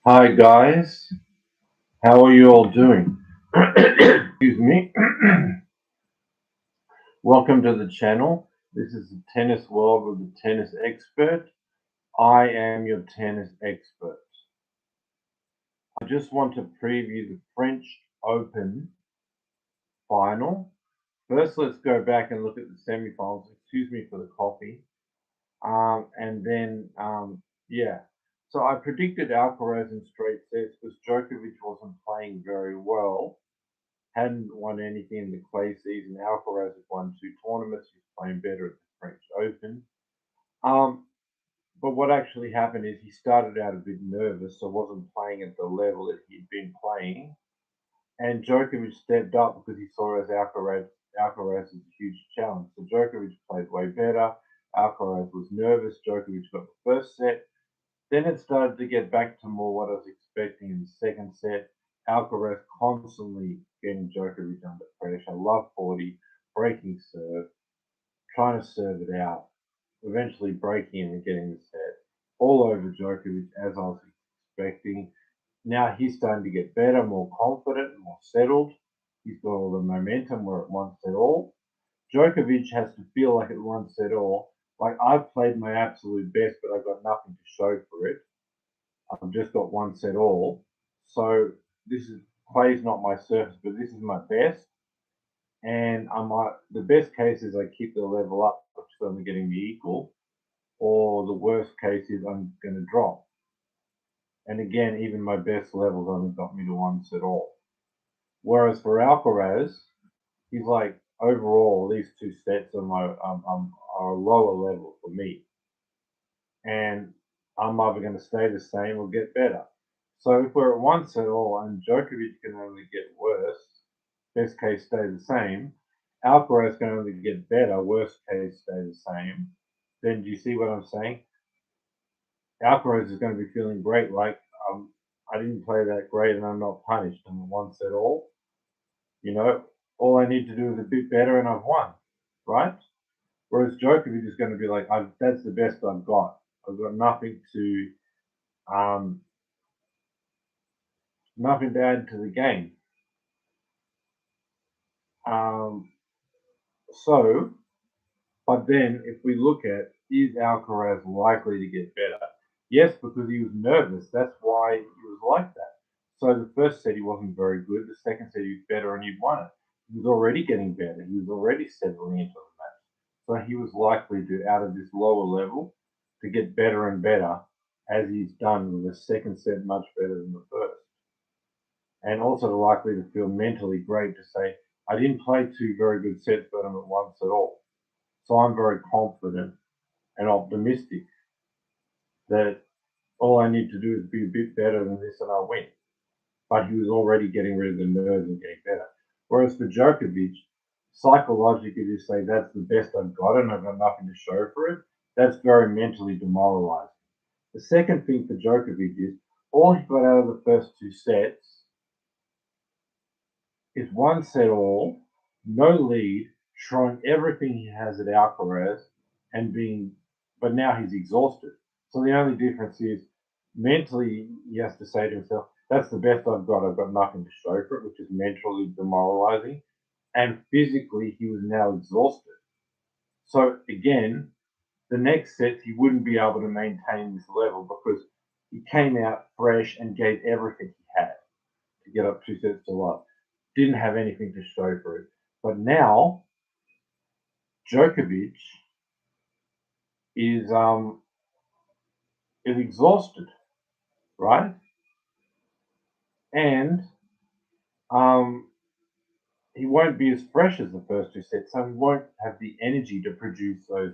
Hi guys, how are you all doing? Excuse me. Welcome to the channel. This is the Tennis World with the Tennis Expert. I am your tennis expert. I just want to preview the French Open final. First, let's go back and look at the semifinals. Excuse me for the coffee. And then, yeah. So I predicted Alcaraz in straight sets because Djokovic wasn't playing very well. Hadn't won anything in the clay season. Alcaraz has won two tournaments. He's playing better at the French Open. Um, but what actually happened is he started out a bit nervous, so wasn't playing at the level that he'd been playing. And Djokovic stepped up because he saw as Alcaraz is a huge challenge. So Djokovic played way better. Alcaraz was nervous. Djokovic got the first set. Then it started to get back to more what I was expecting in the second set. Alcaraz constantly getting Djokovic under pressure, love 40, breaking serve, trying to serve it out, eventually breaking in and getting the set. All over Djokovic as I was expecting. Now he's starting to get better, more confident, more settled. He's got all the momentum where it wants it all. Djokovic has to feel like it wants it all. Like I've played my absolute best, but I've got nothing to show for it. I've just got one set all. So this is clay's not my surface, but this is my best. And I might the best case is I keep the level up, which is only getting me equal, or the worst case is I'm going to drop. And again, even my best levels only got me to one set all. Whereas for Alcaraz, he's like overall these two sets are a lower level for me, and I'm either going to stay the same or get better. So if we're at one set all and Djokovic can only get worse, best case stay the same, Alcaraz can only get better, worst case stay the same, then do you see what I'm saying? Alcaraz is going to be feeling great, like I didn't play that great and I'm not punished in the one set all. You know, all I need to do is a bit better and I've won, right? Whereas Djokovic is going to be like, that's the best I've got. I've got um, nothing to add to the game. Um, so, but then if we look at is Alcaraz likely to get better? Yes, because he was nervous. That's why he was like that. So the first set he wasn't very good. The second set he was better and he won it. He was already getting better. He was already settling into the match. So he was likely to, out of this lower level, to get better and better as he's done with the second set much better than the first. And also likely to feel mentally great to say, I didn't play two very good sets, but I'm at once at all. So I'm very confident and optimistic that all I need to do is be a bit better than this and I'll win. But he was already getting rid of the nerves and getting better. Whereas for Djokovic, psychologically to say that's the best I've got and I've got nothing to show for it, that's very mentally demoralizing. The second thing for Djokovic is all he got out of the first two sets is one set all, no lead, throwing everything he has at Alcaraz and but now he's exhausted. So the only difference is mentally he has to say to himself, that's the best I've got. I've got nothing to show for it, which is mentally demoralizing. And physically, he was now exhausted. So again, the next sets he wouldn't be able to maintain this level because he came out fresh and gave everything he had to get up two sets to love. Didn't have anything to show for it. But now Djokovic is um is exhausted, right? And um he won't be as fresh as the first two sets, so he won't have the energy to produce those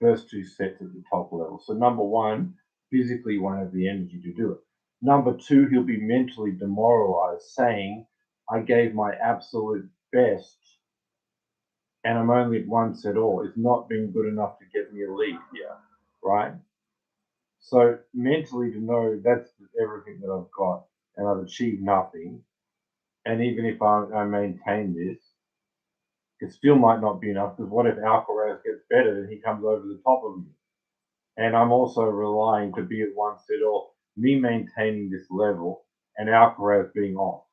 first two sets at the top level. So number one, physically he won't have the energy to do it. Number two, he'll be mentally demoralized, saying, I gave my absolute best and I'm only at one set all. It's not been good enough to get me a lead here, right? So mentally to know that's everything that I've got and I've achieved nothing, and even if I maintain this, it still might not be enough because what if Alcaraz gets better and he comes over the top of me? And I'm also relying to be at one set all. me maintaining this level, and Alcaraz being off.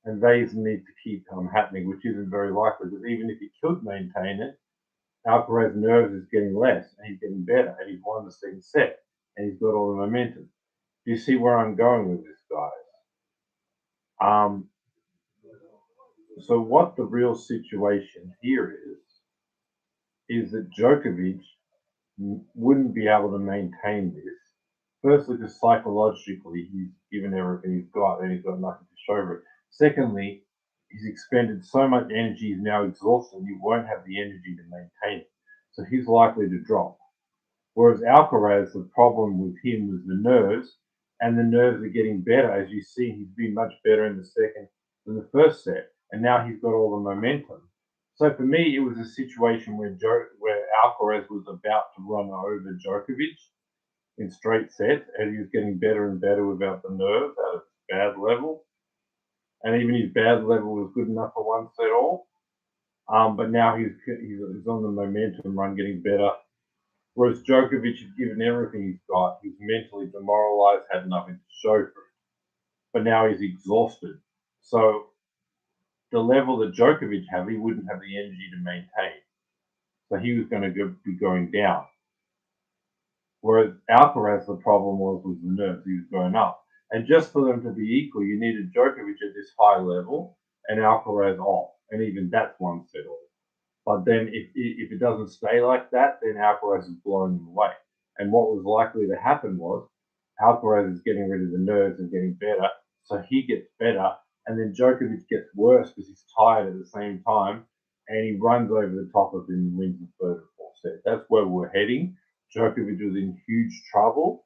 And these need to keep happening, which isn't very likely, because even if he could maintain it, Alcaraz's nerves is getting less, and he's getting better, and he's won the second set, and he's got all the momentum. Do you see where I'm going with this, guys? Um, so what the real situation here is that Djokovic wouldn't be able to maintain this. Firstly, because psychologically he's given everything he's got and he's got nothing to show for it. Secondly, he's expended so much energy, he's now exhausted, he won't have the energy to maintain it. So he's likely to drop. Whereas Alcaraz, the problem with him was the nerves, and the nerves are getting better. As you see, he's been much better in the second than the first set, and now he's got all the momentum. So for me, it was a situation where Alcaraz was about to run over Djokovic in straight sets, and he was getting better and better without the nerves at a bad level. And even his bad level was good enough for one set all. But now he's on the momentum run, getting better. Whereas Djokovic had given everything he's got. He's mentally demoralized, had nothing to show for it. But now he's exhausted. So the level that Djokovic had, he wouldn't have the energy to maintain. So he was going to be going down. Whereas Alcaraz, the problem was the nerves. He was going up. And just for them to be equal, you needed Djokovic at this high level and Alcaraz off. And even that's one set off. But then if it doesn't stay like that, then Alcaraz is blowing him away. And what was likely to happen was Alcaraz is getting rid of the nerves and getting better. So he gets better. And then Djokovic gets worse because he's tired at the same time. And he runs over the top of him and wins the third and fourth set. That's where we're heading. Djokovic was in huge trouble.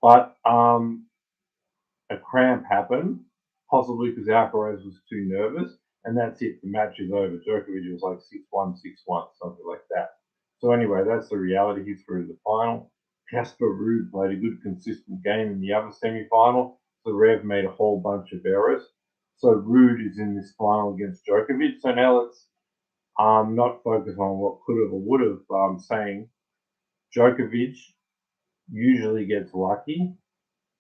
But a cramp happened, possibly because Alcaraz was too nervous. And that's it. The match is over. Djokovic was like 6-1, 6-1, something like that. So anyway, that's the reality. He's through the final. Casper Ruud played a good, consistent game in the other semi-final. Zverev made a whole bunch of errors. So Ruud is in this final against Djokovic. So now let's not focus on what could have or would have. I'm saying Djokovic usually gets lucky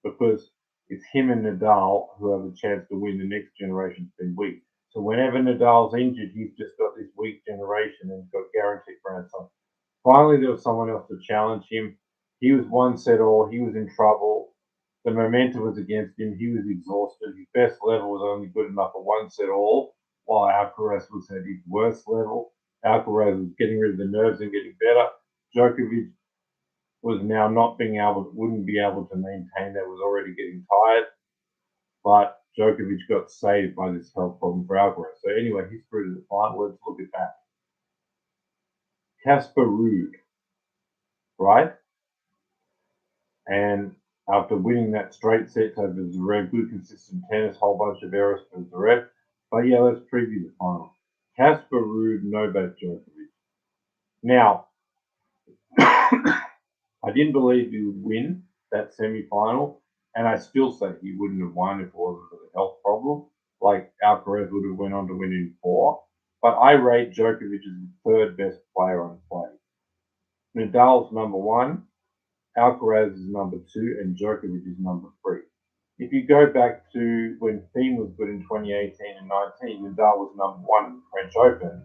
because it's him and Nadal who have a chance to win. The next generation's been weak. So whenever Nadal's injured, he's just got this weak generation and got guaranteed Grand Slam. Finally, there was someone else to challenge him. He was one set all. He was in trouble. The momentum was against him. He was exhausted. His best level was only good enough for one set all, while Alcaraz was at his worst level. Alcaraz was getting rid of the nerves and getting better. Djokovic was now wouldn't be able to maintain that, was already getting tired. But Djokovic got saved by this health problem for Alcaraz. So anyway, he's through to the final. Let's look at that. Casper Ruud, right? And after winning that straight set over Zverev, good consistent tennis, whole bunch of errors for Zverev. But yeah, let's preview the final. Casper Ruud, Novak Djokovic. Now, I didn't believe he would win that semi-final, and I still say he wouldn't have won if it wasn't for the health problem. Like Alcaraz would have went on to win in 4. But I rate Djokovic as the third best player on clay. Nadal's number 1, Alcaraz is number 2, and Djokovic is number 3. If you go back to when Thiem was good in 2018 and 19, Nadal was number 1 in the French Open.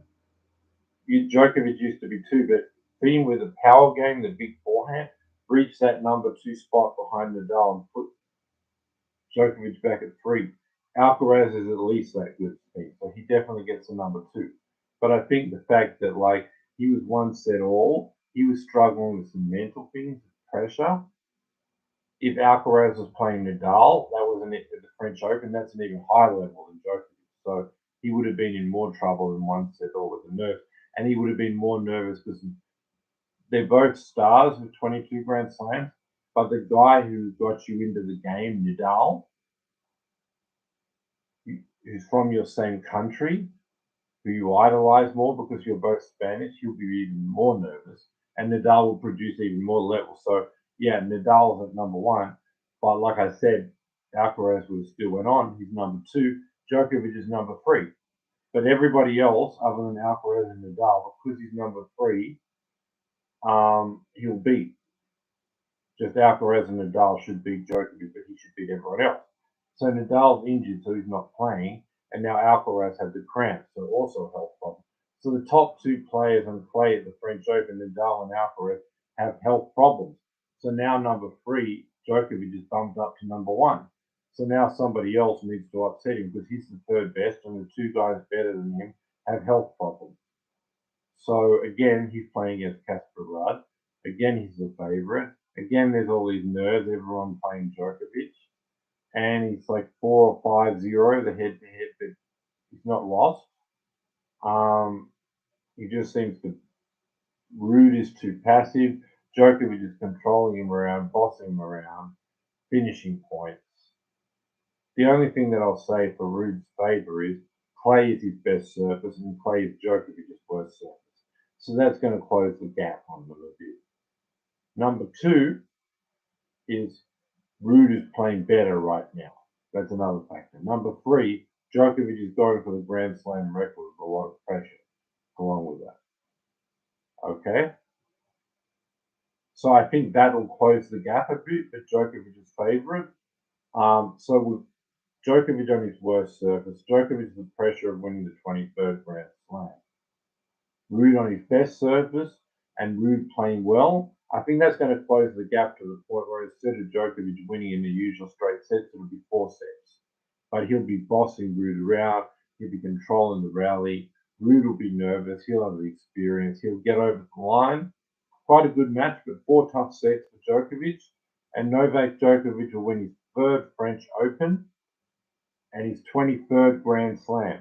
Djokovic used to be 2, but Thiem with a power game, the big forehand, reached that number 2 spot behind Nadal and put Djokovic back at 3. Alcaraz is at least that good to me, so he definitely gets the number 2. But I think the fact that he was one set all, he was struggling with some mental things, pressure. If Alcaraz was playing Nadal, that wasn't it at the French Open. That's an even higher level than Djokovic. So he would have been in more trouble in one set all with the nerves, and he would have been more nervous because they're both stars with 22 Grand Slams. But the guy who got you into the game, Nadal, who's from your same country, who you idolize more because you're both Spanish, he'll be even more nervous. And Nadal will produce even more levels. So, yeah, Nadal's at number 1. But like I said, Alcaraz was still went on. He's number 2. Djokovic is number 3. But everybody else, other than Alcaraz and Nadal, because he's number 3, he'll beat. Just Alcaraz and Nadal should beat Djokovic, but he should beat everyone else. So Nadal's injured, so he's not playing, and now Alcaraz had the cramp, so also a health problem. So the top two players on clay at the French Open, Nadal and Alcaraz, have health problems. So now number 3, Djokovic, is bumped up to number 1. So now somebody else needs to upset him because he's the third best, and the 2 guys better than him have health problems. So again, he's playing against Casper Ruud. Again, he's the favourite. Again, there's all these nerds, everyone playing Djokovic. And he's like 4 or 5-0, the head to head, but he's not lost. He just seems to. Ruud is too passive. Djokovic is controlling him around, bossing him around, finishing points. The only thing that I'll say for Ruud's favour is clay is his best surface and clay is Djokovic's worst surface. So that's going to close the gap on them a bit. Number 2 is Ruud is playing better right now. That's another factor. Number 3, Djokovic is going for the Grand Slam record with a lot of pressure along with that. Okay? So I think that'll close the gap a bit, but Djokovic is favourite. So with Djokovic on his worst surface, Djokovic the pressure of winning the 23rd Grand Slam. Ruud on his best surface and Ruud playing well, I think that's going to close the gap to the point where instead of Djokovic winning in the usual straight sets, it'll be 4 sets. But he'll be bossing Ruud around, he'll be controlling the rally, Ruud will be nervous, he'll have the experience, he'll get over the line. Quite a good match, but 4 tough sets for Djokovic. And Novak Djokovic will win his 3rd French Open and his 23rd Grand Slam.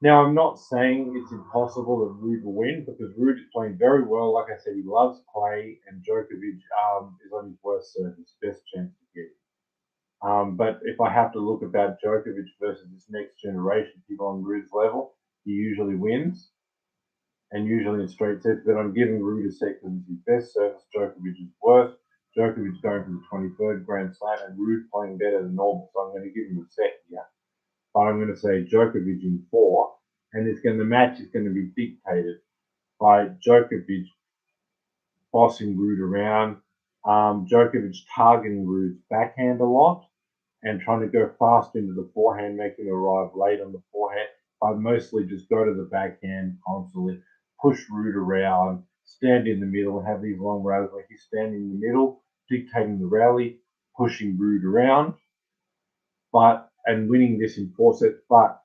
Now, I'm not saying it's impossible that Ruud will win because Ruud is playing very well. Like I said, he loves clay, and Djokovic is on his worst surface, best chance to get it. But if I have to look about Djokovic versus this next generation, people on Ruud's level, he usually wins, and usually in straight sets. But I'm giving Ruud a set because it's his best surface, Djokovic is worst. Djokovic going for the 23rd Grand Slam, and Ruud playing better than normal, so I'm going to give him a set here. But I'm going to say Djokovic in 4, and the match is going to be dictated by Djokovic bossing Ruud around, Djokovic targeting Ruud's backhand a lot, and trying to go fast into the forehand, making him arrive late on the forehand, but mostly just go to the backhand constantly, push Ruud around, stand in the middle, and have these long rallies where he's standing in the middle, dictating the rally, pushing Ruud around, and winning this in 4 sets. But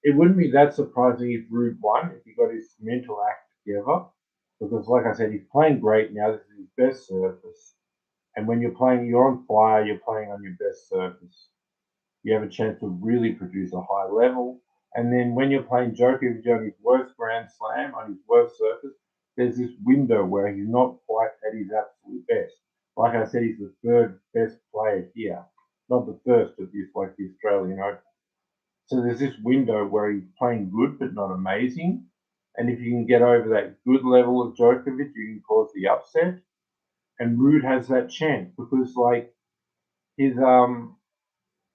it wouldn't be that surprising if Ruud won, if he got his mental act together, because like I said, he's playing great now. This is his best surface, and when you're playing, you're on fire. You're playing on your best surface. You have a chance to really produce a high level. And then when you're playing Djokovic on his worst Grand Slam, on his worst surface, there's this window where he's not quite at his absolute best. Like I said, he's the 3rd best player here, not the first of this, like the Australian Open. So there's this window where he's playing good but not amazing. And if you can get over that good level of Djokovic, you can cause the upset. And Ruud has that chance because like he's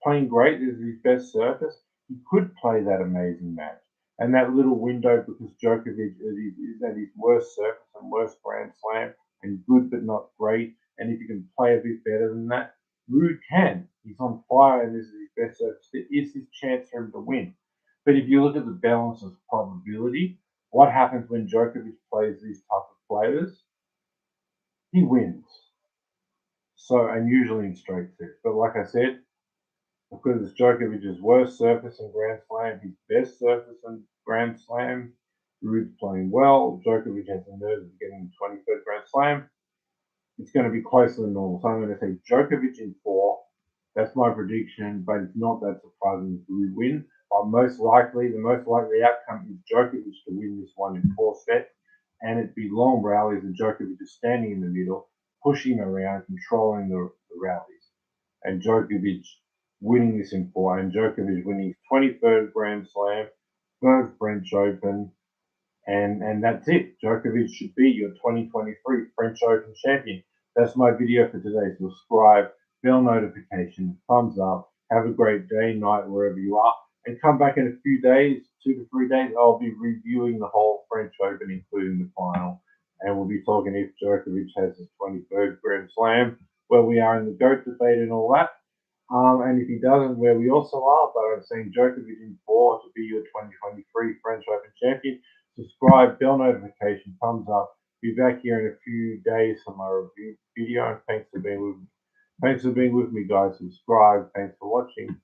playing great, this is his best surface. He could play that amazing match. And that little window because Djokovic is at his worst surface and worst Grand Slam and good but not great. And if you can play a bit better than that, Ruud can. He's on fire and this is his best surface. There is his chance for him to win. But if you look at the balance of probability, what happens when Djokovic plays these type of players? He wins. So, and usually in straight sets. But like I said, because it's Djokovic's worst surface in Grand Slam, his best surface in Grand Slam, Ruud's playing well. Djokovic has the nerves of getting the 23rd Grand Slam. It's going to be closer than normal. So I'm going to say Djokovic in 4. That's my prediction, but it's not that surprising if Ruud win. But the most likely outcome is Djokovic to win this one in 4 sets, and it'd be long rallies and Djokovic is standing in the middle, pushing around, controlling the rallies, and Djokovic winning this in 4, and Djokovic winning his 23rd Grand Slam, 3rd French Open, and that's it. Djokovic should be your 2023 French Open champion. That's my video for today. Subscribe, bell notification, thumbs up. Have a great day, night, wherever you are. And come back in a few days, 2 to 3 days. I'll be reviewing the whole French Open, including the final, and we'll be talking if Djokovic has his 23rd Grand Slam, where we are in the GOAT debate and all that. And if he doesn't, where we also are, but I'm saying Djokovic in 4 to be your 2023 French Open champion. Subscribe, bell notification, thumbs up. Be back here in a few days for my review video. And thanks for being with me. Thanks for being with me, guys. Subscribe. Thanks for watching.